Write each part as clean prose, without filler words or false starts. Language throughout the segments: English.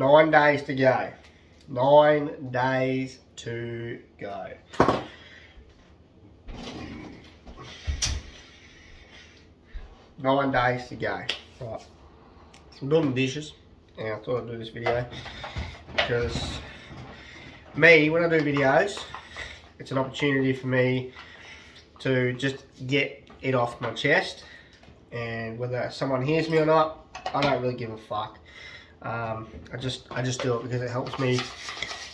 9 days to go. 9 days to go. Nine days to go. Right. So I'm doing the dishes, and I thought I'd do this video because me, when I do videos, it's an opportunity for me to just get it off my chest, and whether someone hears me or not, I don't really give a fuck. I just do it because it helps me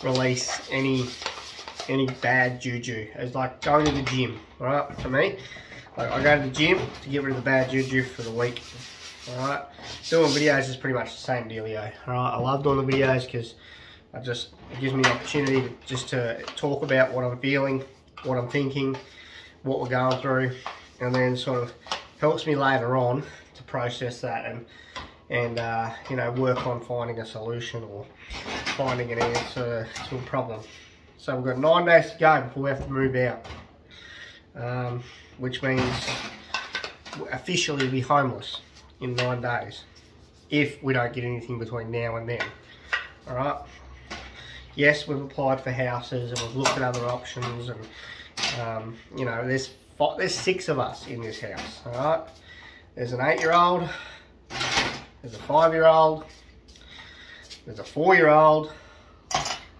release any bad juju. It's like going to the gym, right? For me, like I go to the gym to get rid of the bad juju for the week. Alright, doing videos is pretty much the same dealio. Alright, I love doing the videos because it gives me the opportunity to talk about what I'm feeling, what I'm thinking, what we're going through, and then sort of helps me later on to process that and you know, work on finding a solution or finding an answer to a problem. So we've got 9 days to go before we have to move out, which means officially we'll be homeless in 9 days if we don't get anything between now and then. Alright, yes, we've applied for houses and we've looked at other options, and you know, there's 6 of us in this house. Alright, there's an 8-year-old, there's a 5-year-old, there's a 4-year-old,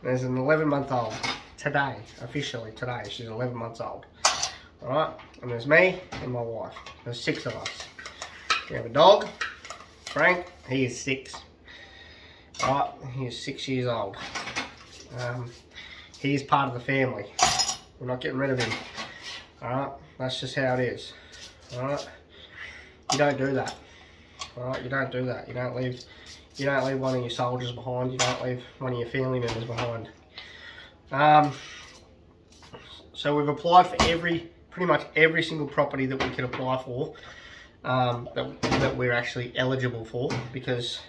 there's an 11-month-old. Today, officially today, she's 11 months old. Alright, and there's me and my wife. There's 6 of us. We have a dog, Frank, he is 6. Alright, he is 6 years old. He is part of the family. We're not getting rid of him. Alright, that's just how it is. Alright, you don't do that. Alright, you don't do that. You don't leave one of your soldiers behind. You don't leave one of your family members behind. So we've applied for pretty much every single property that we can apply for, that we're actually eligible for, because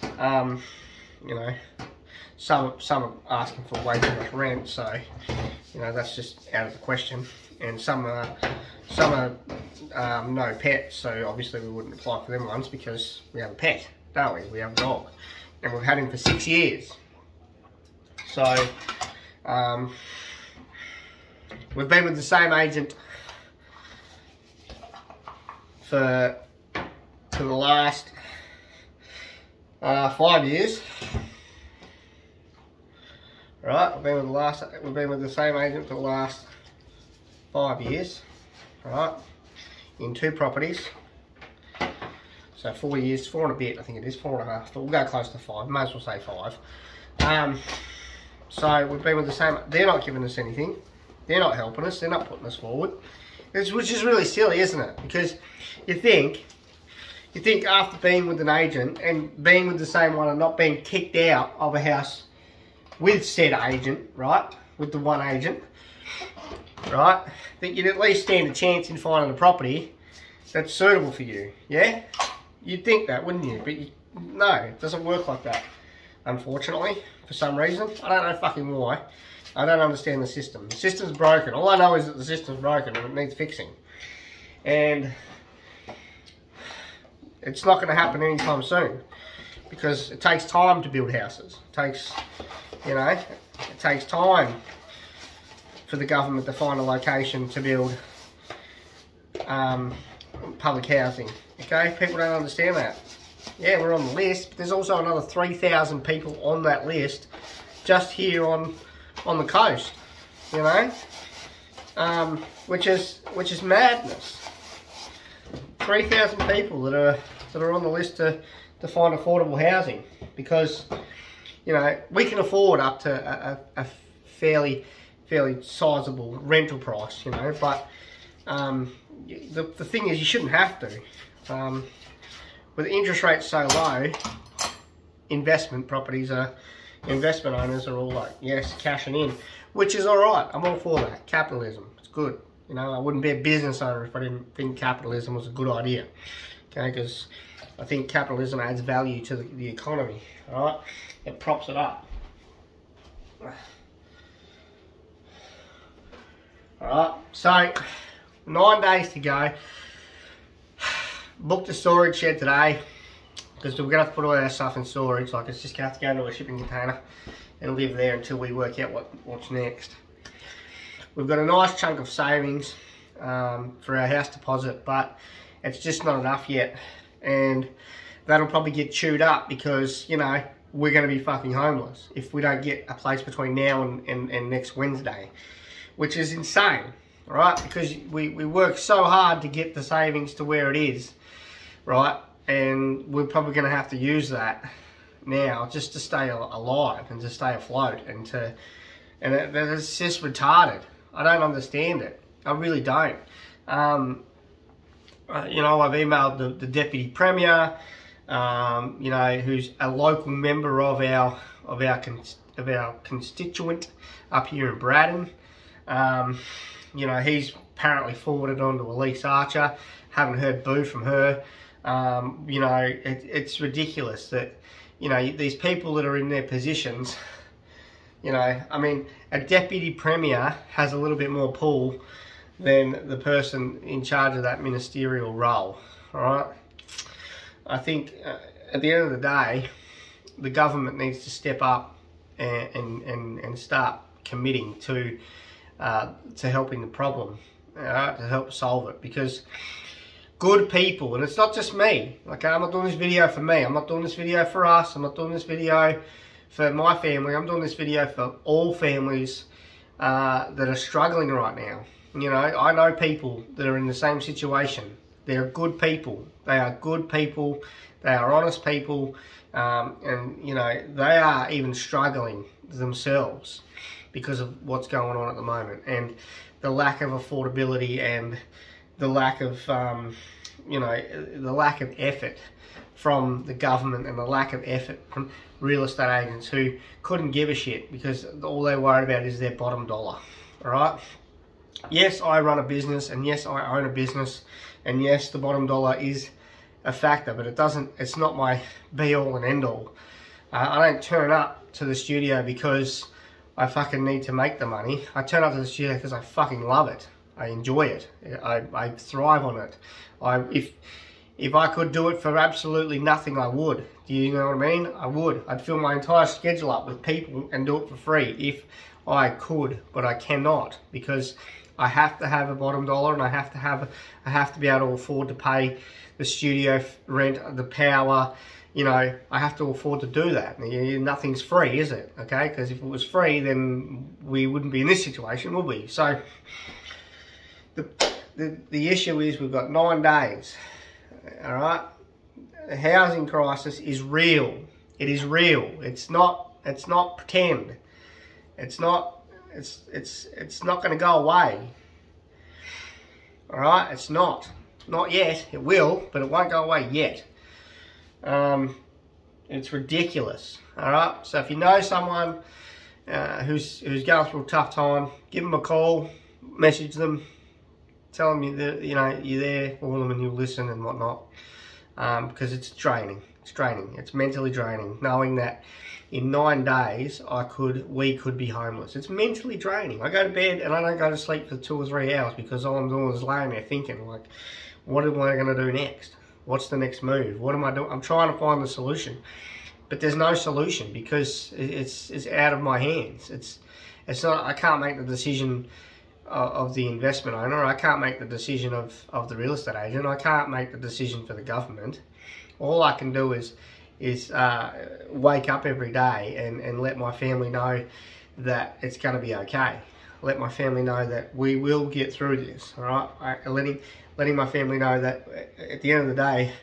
you know, some are asking for way too much rent, so you know, that's just out of the question, and some are no pets, so obviously we wouldn't apply for them ones because we have a pet, don't we? We have a dog, and we've had him for 6 years. So we've been with the same agent for the last 5 years. Right, we've been with the same agent for the last 5 years. Right, in 2 properties. So 4 years, 4 and a bit, I think it is, 4.5. But we'll go close to 5. May as well say 5. So we've been with the same. They're not giving us anything. They're not helping us. They're not putting us forward. Which is really silly, isn't it? Because you think after being with an agent and being with the same one and not being kicked out of a house with said agent, right? With the one agent, right? That you'd at least stand a chance in finding a property that's suitable for you, yeah? You'd think that, wouldn't you? But no, it doesn't work like that, unfortunately, for some reason. I don't know fucking why. I don't understand the system. The system's broken. All I know is that the system's broken and it needs fixing. And it's not going to happen anytime soon, because it takes time to build houses. It takes, you know, it takes time for the government to find a location to build public housing. Okay, people don't understand that. Yeah, we're on the list, but there's also another 3,000 people on that list just here on the coast, you know, which is madness. 3,000 people that are on the list to find affordable housing, because you know, we can afford up to a fairly sizable rental price, you know, but the thing is, you shouldn't have to. With interest rates so low, investment owners are all like, yes, cashing in, which is all right. I'm all for that. Capitalism, it's good. You know, I wouldn't be a business owner if I didn't think capitalism was a good idea. Okay, because I think capitalism adds value to the economy. All right, it props it up. All right, so 9 days to go. Booked a storage shed today. because we're going to have to put all our stuff in storage. Like, it's just going to have to go into a shipping container and live there until we work out what's next. We've got a nice chunk of savings for our house deposit, but it's just not enough yet, and that'll probably get chewed up because, you know, we're going to be fucking homeless if we don't get a place between now and next Wednesday, which is insane, right? Because we work so hard to get the savings to where it is, right? And we're probably going to have to use that now just to stay alive and to stay afloat, and it's just retarded. I don't understand it. I really don't. You know, I've emailed the Deputy Premier, you know, who's a local member of our constituent up here in Braddon. You know, he's apparently forwarded on to Elise Archer. Haven't heard boo from her. You know, it's ridiculous that, you know, these people that are in their positions, you know, I mean, a Deputy Premier has a little bit more pull than the person in charge of that ministerial role, alright? I think at the end of the day, the government needs to step up and start committing to helping the problem, to help solve it, because good people, and it's not just me, okay, I'm not doing this video for me, I'm not doing this video for us, I'm not doing this video for my family, I'm doing this video for all families that are struggling right now. You know, I know people that are in the same situation. They're good people. They are good people. They are honest people. And, you know, they are even struggling themselves because of what's going on at the moment. And the lack of affordability and the lack of, you know, the lack of effort from the government and the lack of effort from real estate agents who couldn't give a shit because all they're worried about is their bottom dollar. All right? Yes, I run a business, and yes, I own a business, and yes, the bottom dollar is a factor, but it's not my be-all and end-all. I don't turn up to the studio because I fucking need to make the money. I turn up to the studio because I fucking love it. I enjoy it. I thrive on it. If I could do it for absolutely nothing, I would. Do you know what I mean? I would. I'd fill my entire schedule up with people and do it for free if I could, but I cannot, because I have to have a bottom dollar, and I have to be able to afford to pay the studio rent, the power. You know, I have to afford to do that. Nothing's free, is it? Okay, because if it was free, then we wouldn't be in this situation, would we? So the issue is we've got 9 days. All right, the housing crisis is real. It is real. It's not pretend. It's not going to go away. All right, it's not yet. It will, but it won't go away yet. It's ridiculous. All right, so if you know someone who's going through a tough time, give them a call, message them, tell them you're there for them and you'll listen and whatnot, because it's draining. It's draining. It's mentally draining knowing that in 9 days we could be homeless. It's mentally draining. I go to bed and I don't go to sleep for 2 or 3 hours because all I'm doing is laying there thinking, like, what am I going to do next? What's the next move? What am I doing? I'm trying to find the solution, but there's no solution because it's out of my hands. It's not. I can't make the decision of the investment owner. I can't make the decision of the real estate agent. I can't make the decision for the government. All I can do is wake up every day and let my family know that it's going to be okay. Let my family know that we will get through this, all right? Letting my family know that at the end of the day,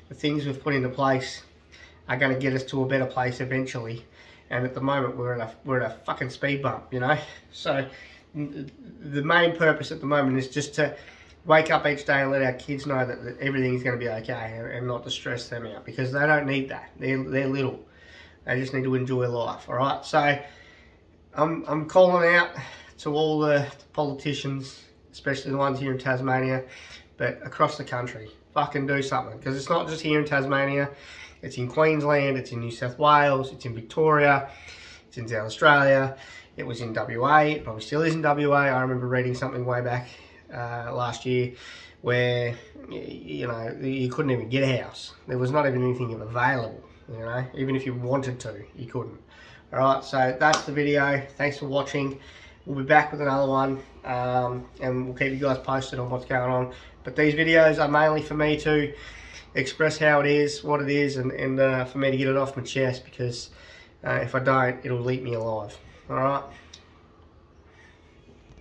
the things we've put into place are going to get us to a better place eventually. And at the moment, we're at a fucking speed bump, you know? So the main purpose at the moment is just to wake up each day and let our kids know that everything's going to be okay and not to stress them out, because they don't need that. They're little. They just need to enjoy life, all right? So I'm calling out to all the politicians, especially the ones here in Tasmania, but across the country. Fucking do something, because it's not just here in Tasmania. It's in Queensland, it's in New South Wales, it's in Victoria, it's in South Australia. It was in WA, it probably still is in WA. I remember reading something way back last year where, you know, you couldn't even get a house. There was not even anything available, you know, even if you wanted to, you couldn't. Alright, so that's the video. Thanks for watching. We'll be back with another one, and we'll keep you guys posted on what's going on. But these videos are mainly for me to express how it is, what it is, and for me to get it off my chest, because if I don't, it'll eat me alive. Alright?